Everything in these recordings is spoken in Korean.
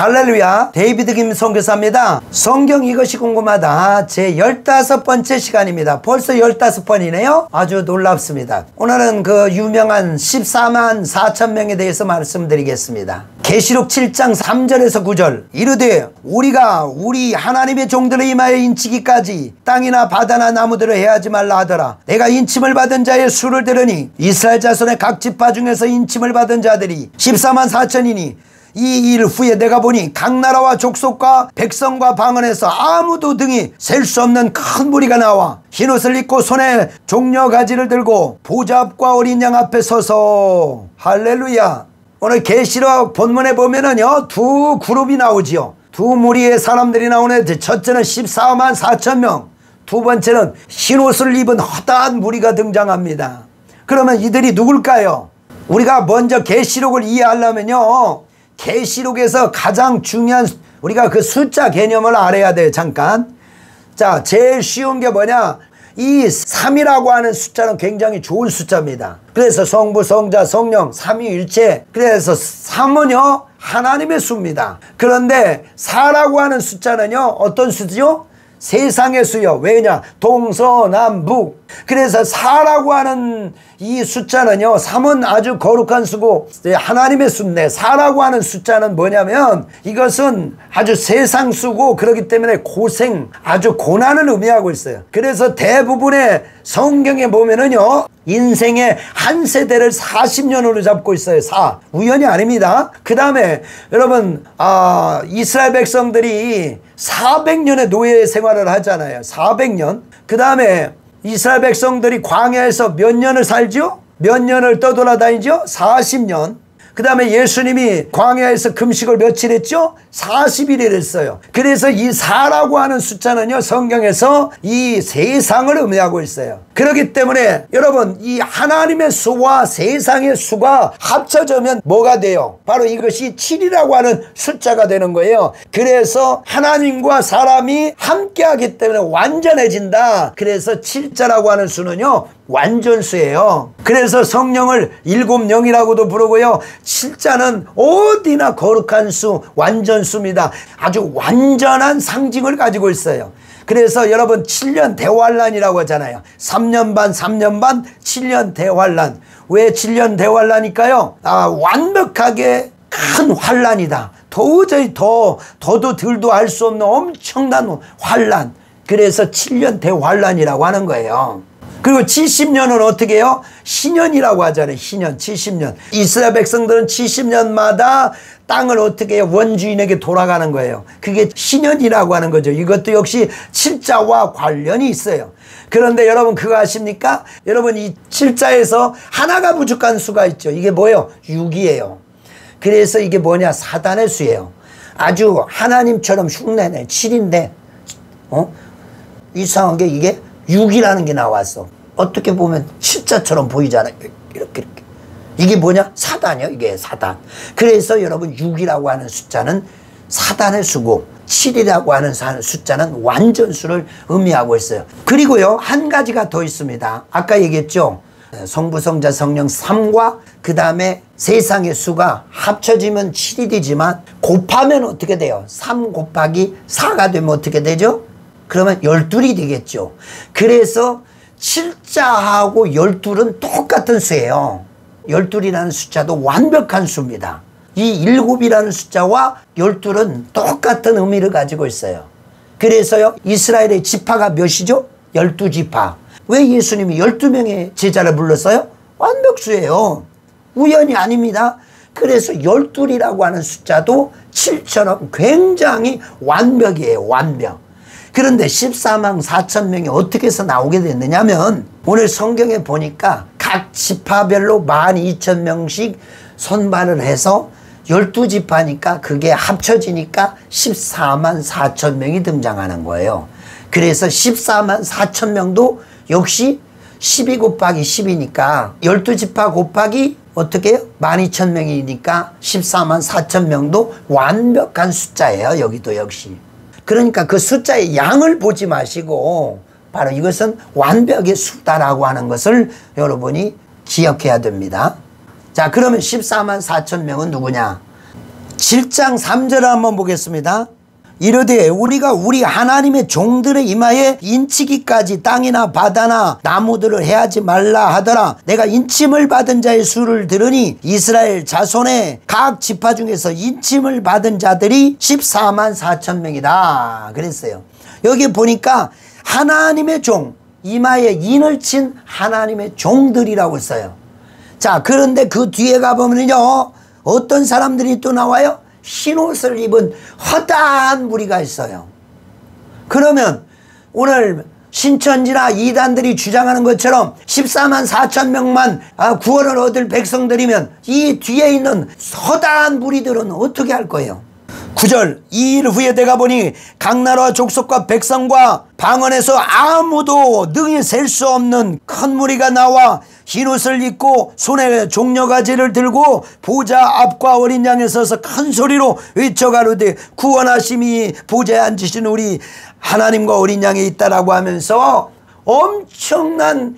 할렐루야. 데이비드 김 선교사입니다. 성경 이것이 궁금하다 제 15번째 시간입니다. 벌써 15번이네요. 아주 놀랍습니다. 오늘은 그 유명한 14만 4천 명에 대해서 말씀드리겠습니다. 계시록 7장 3절에서 9절 이르되 우리가 우리 하나님의 종들을 임하여 인치기까지 땅이나 바다나 나무들을 해하지 말라 하더라. 내가 인침을 받은 자의 수를 들으니 이스라엘 자손의 각 지파 중에서 인침을 받은 자들이 14만 4천이니 이 일 후에 내가 보니 각 나라와 족속과 백성과 방언에서 아무도 등이 셀 수 없는 큰 무리가 나와 흰옷을 입고 손에 종려 가지를 들고 보좌 앞과 어린 양 앞에 서서 할렐루야. 오늘 계시록 본문에 보면은요 두 그룹이 나오지요. 두 무리의 사람들이 나오는데 첫째는 14만 4천 명, 두 번째는 흰옷을 입은 허다한 무리가 등장합니다. 그러면 이들이 누굴까요? 우리가 먼저 계시록을 이해하려면요 계시록에서 가장 중요한 우리가 그 숫자 개념을 알아야 돼요. 잠깐. 자, 제일 쉬운 게 뭐냐? 이 3이라고 하는 숫자는 굉장히 좋은 숫자입니다. 그래서 성부, 성자, 성령, 삼위일체. 그래서 3은요 하나님의 수입니다. 그런데 4라고 하는 숫자는요 어떤 수죠? 세상의 수요. 왜냐? 동서남북. 그래서 4라고 하는 이 숫자는요 3은 아주 거룩한 수고 하나님의 수인데 4라고 하는 숫자는 뭐냐면 이것은 아주 세상 수고 그렇기 때문에 고생 아주 고난을 의미하고 있어요. 그래서 대부분의 성경에 보면은요 인생의 한 세대를 40년으로 잡고 있어요. 4 우연이 아닙니다. 그 다음에 여러분 이스라엘 백성들이 400년의 노예 생활을 하잖아요. 400년. 그 다음에 이스라엘 백성들이 광야에서 몇 년을 살죠? 몇 년을 떠돌아다니죠? 40년. 그 다음에 예수님이 광야에서 금식을 며칠 했죠? 40일을 했어요. 그래서 이 4라고 하는 숫자는요 성경에서 이 세상을 의미하고 있어요. 그렇기 때문에 여러분 이 하나님의 수와 세상의 수가 합쳐지면 뭐가 돼요? 바로 이것이 7이라고 하는 숫자가 되는 거예요. 그래서 하나님과 사람이 함께하기 때문에 완전해진다. 그래서 7자라고 하는 수는요 완전수예요. 그래서 성령을 7영이라고도 부르고요 7자는 어디나 거룩한 수 완전수입니다. 아주 완전한 상징을 가지고 있어요. 그래서 여러분 7년 대환란이라고 하잖아요. 3년 반 3년 반 7년 대환란. 왜 7년 대환란일까요? 완벽하게 큰 환란이다. 도저히 더도 덜도 할 수 없는 엄청난 환란. 그래서 7년 대환란이라고 하는 거예요. 그리고 70년은 어떻게 해요? 신년이라고 하잖아요. 신년 70년. 이스라엘 백성들은 70년마다 땅을 어떻게 해요? 원주인에게 돌아가는 거예요. 그게 신년이라고 하는 거죠. 이것도 역시 7자와 관련이 있어요. 그런데 여러분 그거 아십니까? 여러분 이 7자에서 하나가 부족한 수가 있죠. 이게 뭐예요? 6이에요. 그래서 이게 뭐냐? 사단의 수예요. 아주 하나님처럼 흉내내 7인데 이상한 게 이게 6이라는 게 나왔어. 어떻게 보면 7자처럼 보이잖아요. 이렇게. 이게 뭐냐? 사단이요. 이게 사단. 그래서 여러분 6이라고 하는 숫자는 사단의 수고 7이라고 하는 숫자는 완전수를 의미하고 있어요. 그리고요 한 가지가 더 있습니다. 아까 얘기했죠. 성부, 성자, 성령 3과 그 다음에 세상의 수가 합쳐지면 7이 되지만 곱하면 어떻게 돼요? 3 곱하기 4가 되면 어떻게 되죠? 그러면 12이 되겠죠. 그래서 7자하고 12은 똑같은 수예요. 12이라는 숫자도 완벽한 수입니다. 이 7이라는 숫자와 12은 똑같은 의미를 가지고 있어요. 그래서요 이스라엘의 지파가 몇이죠? 12지파. 왜 예수님이 12명의 제자를 불렀어요? 완벽수예요. 우연이 아닙니다. 그래서 12이라고 하는 숫자도 7처럼 굉장히 완벽이에요. 완벽. 그런데 14만 4천 명이 어떻게 해서 나오게 됐느냐면 오늘 성경에 보니까 각 지파별로 12,000명씩 선발을 해서 12지파니까 그게 합쳐지니까 14만 4천 명이 등장하는 거예요. 그래서 14만 4천 명도 역시 12 곱하기 10이니까 12지파 곱하기 어떻게 해요? 12,000명이니까 14만 4천 명도 완벽한 숫자예요. 여기도 역시. 그러니까 그 숫자의 양을 보지 마시고 바로 이것은 완벽의 수다라고 하는 것을 여러분이 기억해야 됩니다. 자, 그러면 14만 4천 명은 누구냐? 7장 3절을 한번 보겠습니다. 이르되 우리가 우리 하나님의 종들의 이마에 인치기까지 땅이나 바다나 나무들을 해하지 말라 하더라. 내가 인침을 받은 자의 수를 들으니 이스라엘 자손의 각 지파 중에서 인침을 받은 자들이 14만 4천 명이다 그랬어요. 여기 보니까 하나님의 종, 이마에 인을 친 하나님의 종들이라고 써요. 자, 그런데 그 뒤에 가보면요, 어떤 사람들이 또 나와요? 흰옷을 입은 허다한 무리가 있어요. 그러면 오늘 신천지나 이단들이 주장하는 것처럼 14만 4천 명만 구원을 얻을 백성들이면 이 뒤에 있는 허다한 무리들은 어떻게 할 거예요? 9절, 이 일 후에 내가 보니 각 나라와 족속과 백성과 방언에서 아무도 능히 셀 수 없는 큰 무리가 나와 흰옷을 입고 손에 종려가지를 들고 보좌 앞과 어린 양에 서서 큰 소리로 외쳐가로되 구원하심이 보좌에 앉으신 우리 하나님과 어린 양에 있다라고 하면서 엄청난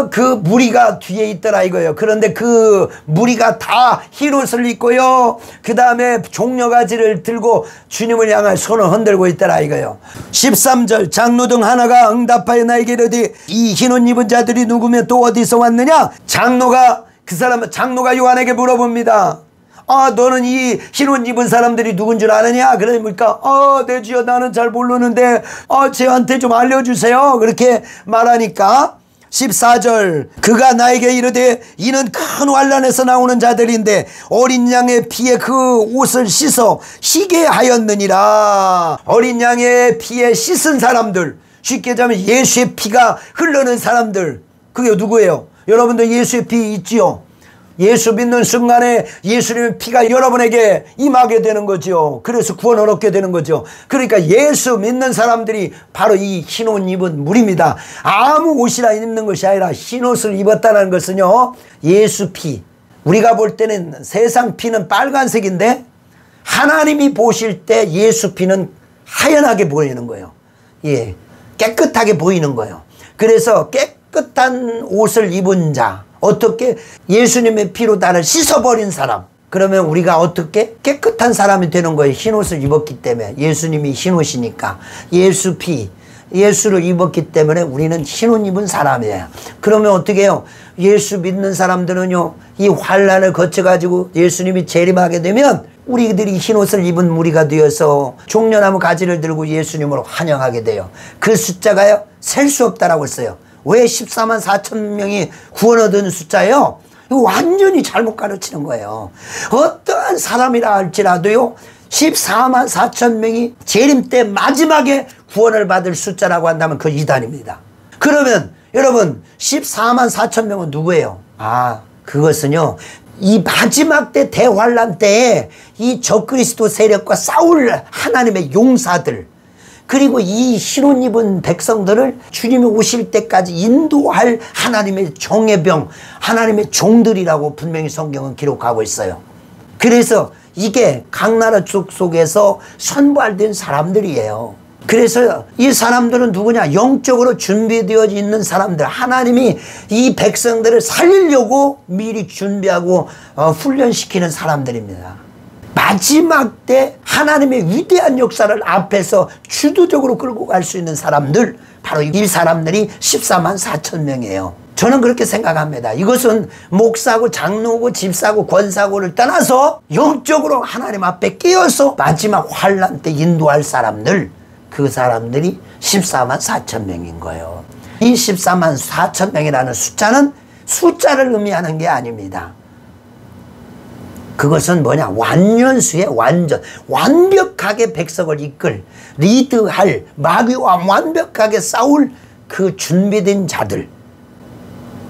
그 무리가 뒤에 있더라 이거예요. 그런데 그 무리가 다 흰옷을 입고요, 그 다음에 종려가지를 들고 주님을 향해 손을 흔들고 있더라 이거예요. 13절, 장로 등 하나가 응답하여 나에게 이르되 이 흰옷 입은 자들이 누구며 또 어디서 왔느냐? 장로가 요한에게 물어봅니다. 너는 이 흰옷 입은 사람들이 누군 줄 아느냐? 그러니까 네 주여, 나는 잘 모르는데 저한테 좀 알려주세요. 그렇게 말하니까 14절, 그가 나에게 이르되 이는 큰 환난에서 나오는 자들인데 어린 양의 피에 그 옷을 씻어 희게 하였느니라. 어린 양의 피에 씻은 사람들, 쉽게 얘기하면 예수의 피가 흐르는 사람들, 그게 누구예요? 여러분들 예수의 피 있지요? 예수 믿는 순간에 예수님의 피가 여러분에게 임하게 되는 거죠. 그래서 구원을 얻게 되는 거죠. 그러니까 예수 믿는 사람들이 바로 이 흰옷 입은 무리입니다. 아무 옷이나 입는 것이 아니라 흰옷을 입었다는 것은요, 예수 피. 우리가 볼 때는 세상 피는 빨간색인데 하나님이 보실 때 예수 피는 하얀하게 보이는 거예요. 예, 깨끗하게 보이는 거예요. 그래서 깨끗한 옷을 입은 자, 어떻게? 예수님의 피로 나를 씻어버린 사람. 그러면 우리가 어떻게? 깨끗한 사람이 되는 거예요. 흰옷을 입었기 때문에. 예수님이 흰옷이니까. 예수 피, 예수를 입었기 때문에 우리는 흰옷 입은 사람이에요. 그러면 어떻게 해요? 예수 믿는 사람들은요, 이 환난을 거쳐가지고 예수님이 재림하게 되면 우리들이 흰옷을 입은 무리가 되어서 종려나무 가지를 들고 예수님을 환영하게 돼요. 그 숫자가요, 셀 수 없다라고 했어요. 왜 14만 4천 명이 구원 얻은 숫자예요? 이거 완전히 잘못 가르치는 거예요. 어떠한 사람이라 할지라도요, 14만 4천 명이 재림 때 마지막에 구원을 받을 숫자라고 한다면 그 이단입니다. 그러면 여러분, 14만 4천 명은 누구예요? 그것은요, 이 마지막 때 대환란 때에 이 적그리스도 세력과 싸울 하나님의 용사들, 그리고 이 흰옷 입은 백성들을 주님이 오실 때까지 인도할 하나님의 정예병, 하나님의 종들이라고 분명히 성경은 기록하고 있어요. 그래서 이게 각 나라 속에서 선발된 사람들이에요. 그래서 이 사람들은 누구냐? 영적으로 준비되어 있는 사람들, 하나님이 이 백성들을 살리려고 미리 준비하고 훈련시키는 사람들입니다. 마지막 때 하나님의 위대한 역사를 앞에서 주도적으로 끌고 갈 수 있는 사람들, 바로 이 사람들이 14만 4천 명이에요. 저는 그렇게 생각합니다. 이것은 목사고 장로고 집사고 권사고를 떠나서 영적으로 하나님 앞에 끼어서 마지막 환난 때 인도할 사람들, 그 사람들이 14만 4천 명인 거예요. 이 14만 4천 명이라는 숫자는 숫자를 의미하는 게 아닙니다. 그것은 뭐냐? 완연수의 완벽하게 백성을 이끌, 리드할, 마귀와 완벽하게 싸울 그 준비된 자들,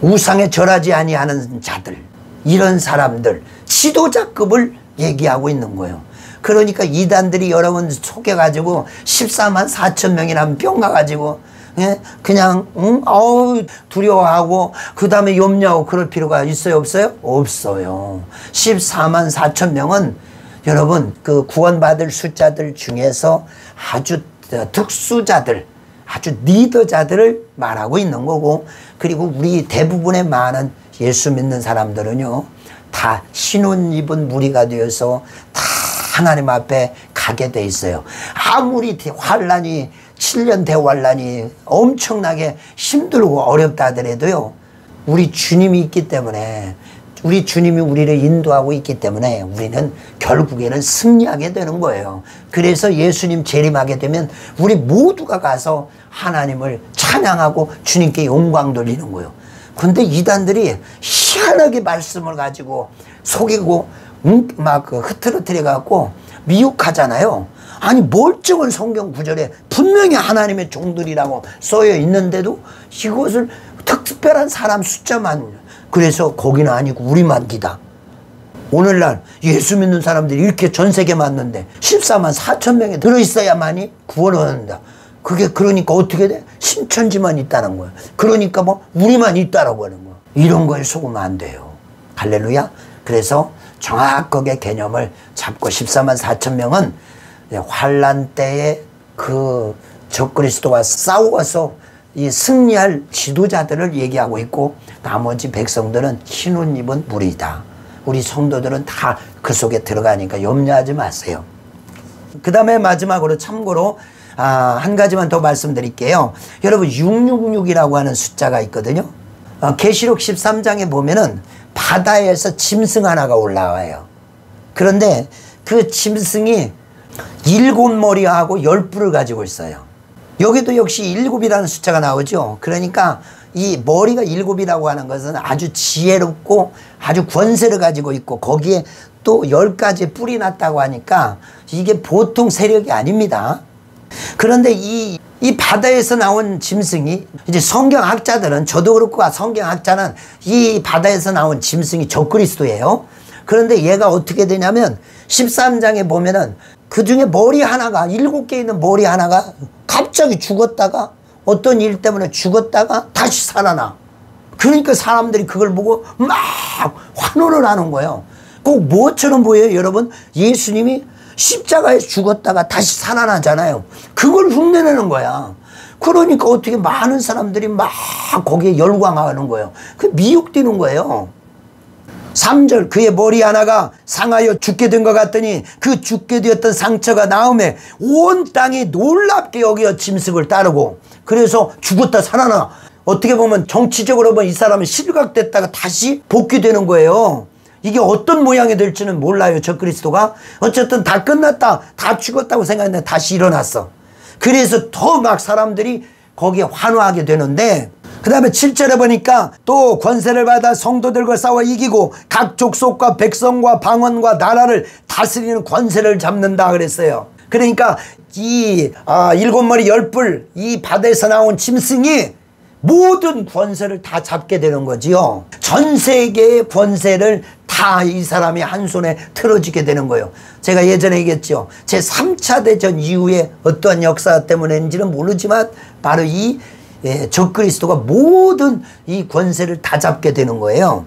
우상에 절하지 아니하는 자들, 이런 사람들, 지도자급을 얘기하고 있는 거예요. 그러니까 이단들이 여러분 속여가지고 14만 4천 명이라는 병 가가지고 그냥 두려워하고 그 다음에 염려하고 그럴 필요가 있어요? 없어요? 없어요. 14만 4천 명은 여러분 그 구원받을 숫자들 중에서 아주 특수자들, 아주 리더자들을 말하고 있는 거고, 그리고 우리 대부분의 많은 예수 믿는 사람들은요, 다 흰옷 입은 무리가 되어서 다 하나님 앞에 가게 돼 있어요. 아무리 환란이 7년 대환란이 엄청나게 힘들고 어렵다 하더라도요, 우리 주님이 있기 때문에, 우리 주님이 우리를 인도하고 있기 때문에 우리는 결국에는 승리하게 되는 거예요. 그래서 예수님 재림하게 되면 우리 모두가 가서 하나님을 찬양하고 주님께 영광 돌리는 거예요. 근데 이단들이 희한하게 말씀을 가지고 속이고 막 흐트러뜨려 갖고 미혹하잖아요. 아니 멀쩡한 성경 구절에 분명히 하나님의 종들이라고 써여 있는데도 이것을 특별한 사람 숫자만, 그래서 거기는 아니고 우리만 기다. 오늘날 예수 믿는 사람들이 이렇게 전 세계 맞는데 14만 4천 명이 들어있어야만이 구원을 얻는다. 그게 그러니까 어떻게 돼? 신천지만 있다는 거예요. 그러니까 뭐 우리만 있다라고 하는 거예요. 이런 거에 속으면 안 돼요. 할렐루야. 그래서 정확하게 개념을 잡고 14만 4천 명은 환란 때에 그 적그리스도와 싸워서 이 승리할 지도자들을 얘기하고 있고, 나머지 백성들은 흰 옷 입은 무리다. 우리 성도들은 다 그 속에 들어가니까 염려하지 마세요. 그 다음에 마지막으로 참고로 한 가지만 더 말씀드릴게요. 여러분 666이라고 하는 숫자가 있거든요. 계시록 13장에 보면은 바다에서 짐승 하나가 올라와요. 그런데 그 짐승이 7머리하고 10뿔을 가지고 있어요. 여기도 역시 7이라는 숫자가 나오죠. 그러니까 이 머리가 7이라고 하는 것은 아주 지혜롭고 아주 권세를 가지고 있고, 거기에 또 10가지 뿔이 났다고 하니까 이게 보통 세력이 아닙니다. 그런데 이 바다에서 나온 짐승이, 이제 성경학자들은, 저도 그렇고 성경학자는 이 바다에서 나온 짐승이 적그리스도예요. 그런데 얘가 어떻게 되냐면 13장에 보면은 그 중에 머리 하나가, 7개 있는 머리 하나가 갑자기 죽었다가, 어떤 일 때문에 죽었다가 다시 살아나. 그러니까 사람들이 그걸 보고 막 환호를 하는 거예요. 꼭 뭐처럼 보여요, 여러분? 예수님이 십자가에 죽었다가 다시 살아나잖아요. 그걸 흉내내는 거야. 그러니까 어떻게 많은 사람들이 막 거기에 열광하는 거예요. 그 미혹되는 거예요. 3절, 그의 머리 하나가 상하여 죽게 된 것 같더니 그 죽게 되었던 상처가 나음에 온 땅이 놀랍게 여겨 짐승을 따르고, 그래서 죽었다 살아나. 어떻게 보면 정치적으로 보면 이 사람은 실각됐다가 다시 복귀되는 거예요. 이게 어떤 모양이 될지는 몰라요, 적그리스도가. 어쨌든 다 끝났다, 다 죽었다고 생각했는데 다시 일어났어. 그래서 더 막 사람들이 거기에 환호하게 되는데, 그 다음에 7절에 보니까 또 권세를 받아 성도들과 싸워 이기고 각 족속과 백성과 방언과 나라를 다스리는 권세를 잡는다 그랬어요. 그러니까 이 7머리 10뿔, 이 바다에서 나온 짐승이 모든 권세를 다 잡게 되는 거지요. 전 세계의 권세를 다 이 사람이 한 손에 틀어지게 되는 거예요. 제가 예전에 얘기했죠. 제 3차 대전 이후에 어떠한 역사 때문인지는 모르지만 바로 이 적그리스도가 모든 이 권세를 다 잡게 되는 거예요.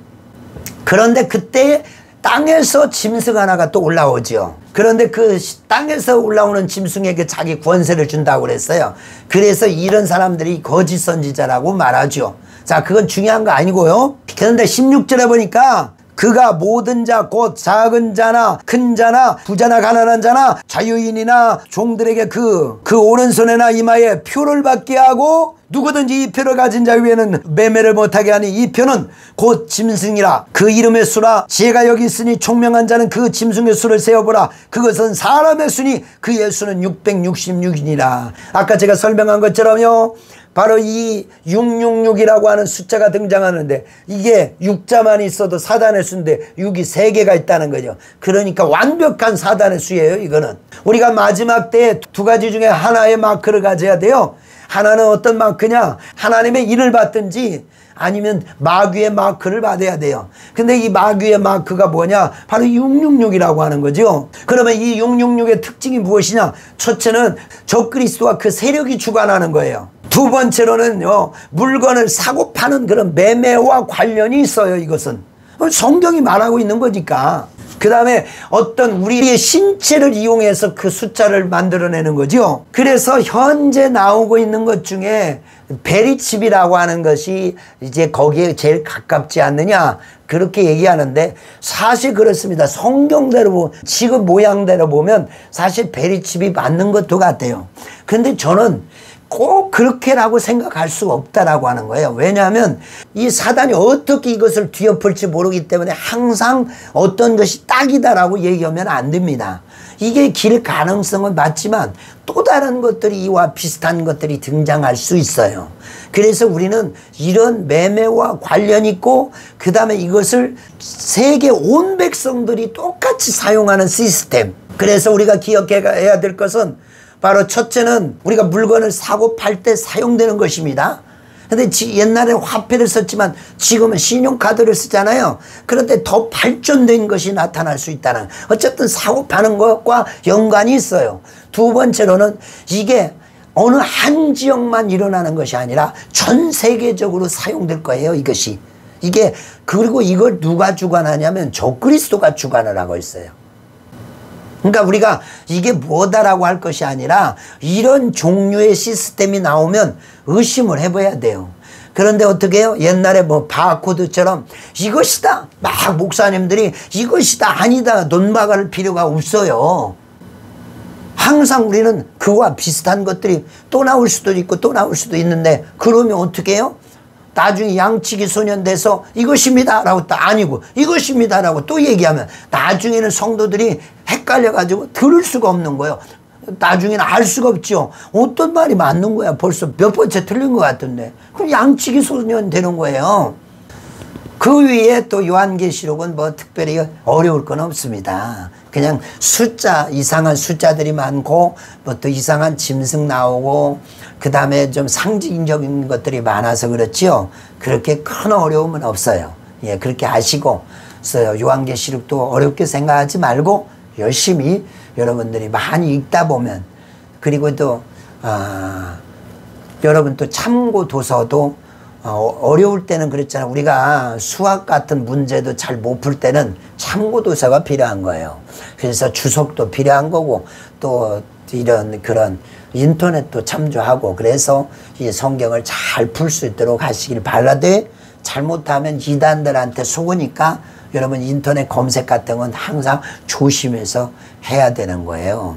그런데 그때 땅에서 짐승 하나가 또 올라오죠. 그런데 그 땅에서 올라오는 짐승에게 자기 권세를 준다고 그랬어요. 그래서 이런 사람들이 거짓 선지자라고 말하죠. 자, 그건 중요한 거 아니고요. 그런데 16절에 보니까 그가 모든 자 곧 작은 자나 큰 자나 부자나 가난한 자나 자유인이나 종들에게 그 오른손에나 이마에 표를 받게 하고, 누구든지 이 표를 가진 자 위에는 매매를 못하게 하니 이 표는 곧 짐승이라. 그 이름의 수라. 지혜가 여기 있으니 총명한 자는 그 짐승의 수를 세어보라. 그것은 사람의 수니 그의 수는 666이니라. 아까 제가 설명한 것처럼요, 바로 이 666이라고 하는 숫자가 등장하는데, 이게 6자만 있어도 사단의 수인데 6이 3개가 있다는 거죠. 그러니까 완벽한 사단의 수예요. 이거는 우리가 마지막 때에 두 가지 중에 하나의 마크를 가져야 돼요. 하나는 어떤 마크냐, 하나님의 일을 받든지 아니면 마귀의 마크를 받아야 돼요. 근데 이 마귀의 마크가 뭐냐, 바로 666이라고 하는 거죠. 그러면 이 666의 특징이 무엇이냐, 첫째는 적그리스도와 그 세력이 주관하는 거예요. 두 번째로는요, 물건을 사고 파는 그런 매매와 관련이 있어요. 이것은 성경이 말하고 있는 거니까. 그 다음에 어떤 우리의 신체를 이용해서 그 숫자를 만들어내는 거죠. 그래서 현재 나오고 있는 것 중에 베리칩이라고 하는 것이 이제 거기에 제일 가깝지 않느냐. 그렇게 얘기하는데 사실 그렇습니다. 성경대로 지금 모양대로 보면 사실 베리칩이 맞는 것도 같아요. 근데 저는 꼭 그렇게라고 생각할 수가 없다라고 하는 거예요. 왜냐하면 이 사단이 어떻게 이것을 뒤엎을지 모르기 때문에 항상 어떤 것이 딱이다라고 얘기하면 안 됩니다. 이게 길 가능성은 맞지만 또 다른 것들이 이와 비슷한 것들이 등장할 수 있어요. 그래서 우리는 이런 매매와 관련 있고 그 다음에 이것을 세계 온 백성들이 똑같이 사용하는 시스템. 그래서 우리가 기억해야 될 것은 바로 첫째는 우리가 물건을 사고 팔 때 사용되는 것입니다. 근데 옛날에 화폐를 썼지만 지금은 신용카드를 쓰잖아요. 그런데 더 발전된 것이 나타날 수 있다는, 어쨌든 사고 파는 것과 연관이 있어요. 두 번째로는 이게 어느 한 지역만 일어나는 것이 아니라 전 세계적으로 사용될 거예요, 이것이. 이게, 그리고 이걸 누가 주관하냐면 적그리스도가 주관을 하고 있어요. 그러니까 우리가 이게 뭐다라고 할 것이 아니라 이런 종류의 시스템이 나오면 의심을 해봐야 돼요. 그런데 어떻게 해요? 옛날에 뭐 바코드처럼 이것이다, 막 목사님들이 이것이다, 아니다, 논박할 필요가 없어요. 항상 우리는 그와 비슷한 것들이 또 나올 수도 있고 또 나올 수도 있는데, 그러면 어떻게 해요? 나중에 양치기 소년 돼서 이것입니다 라고 또 아니고 이것입니다 라고 또 얘기하면 나중에는 성도들이 헷갈려가지고 들을 수가 없는 거예요. 나중에는 알 수가 없죠. 어떤 말이 맞는 거야. 벌써 몇 번째 틀린 것 같은데. 그럼 양치기 소년 되는 거예요. 그 위에 또 요한계시록은 뭐 특별히 어려울 건 없습니다. 그냥 숫자, 이상한 숫자들이 많고 뭐 또 이상한 짐승 나오고 그 다음에 좀 상징적인 것들이 많아서 그렇지요. 그렇게 큰 어려움은 없어요. 예, 그렇게 아시고 요한계시록도 어렵게 생각하지 말고 열심히 여러분들이 많이 읽다 보면, 그리고 또 여러분 또 참고 도서도 어려울 때는 그랬잖아요. 우리가 수학 같은 문제도 잘 못 풀 때는 참고도서가 필요한 거예요. 그래서 주석도 필요한 거고 또 이런 그런 인터넷도 참조하고, 그래서 이 성경을 잘 풀 수 있도록 하시길 바라되, 잘못하면 이단들한테 속으니까 여러분 인터넷 검색 같은 건 항상 조심해서 해야 되는 거예요.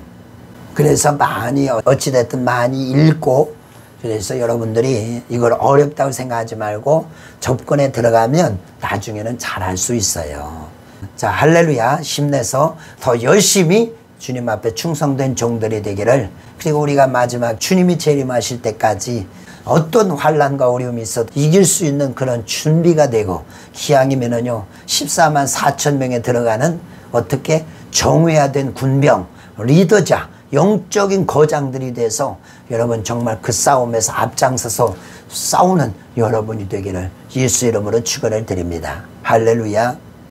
그래서 많이 어찌됐든 많이 읽고, 그래서 여러분들이 이걸 어렵다고 생각하지 말고 접근에 들어가면 나중에는 잘할 수 있어요. 자, 할렐루야. 힘내서 더 열심히 주님 앞에 충성된 종들이 되기를, 그리고 우리가 마지막 주님이 재림하실 때까지 어떤 환난과 어려움이 있어도 이길 수 있는 그런 준비가 되고, 기왕이면은요 14만 4천 명에 들어가는 어떻게 정회화된 군병, 리더자, 영적인 거장들이 돼서 여러분 정말 그 싸움에서 앞장서서 싸우는 여러분이 되기를 예수 이름으로 축원을 드립니다. 할렐루야.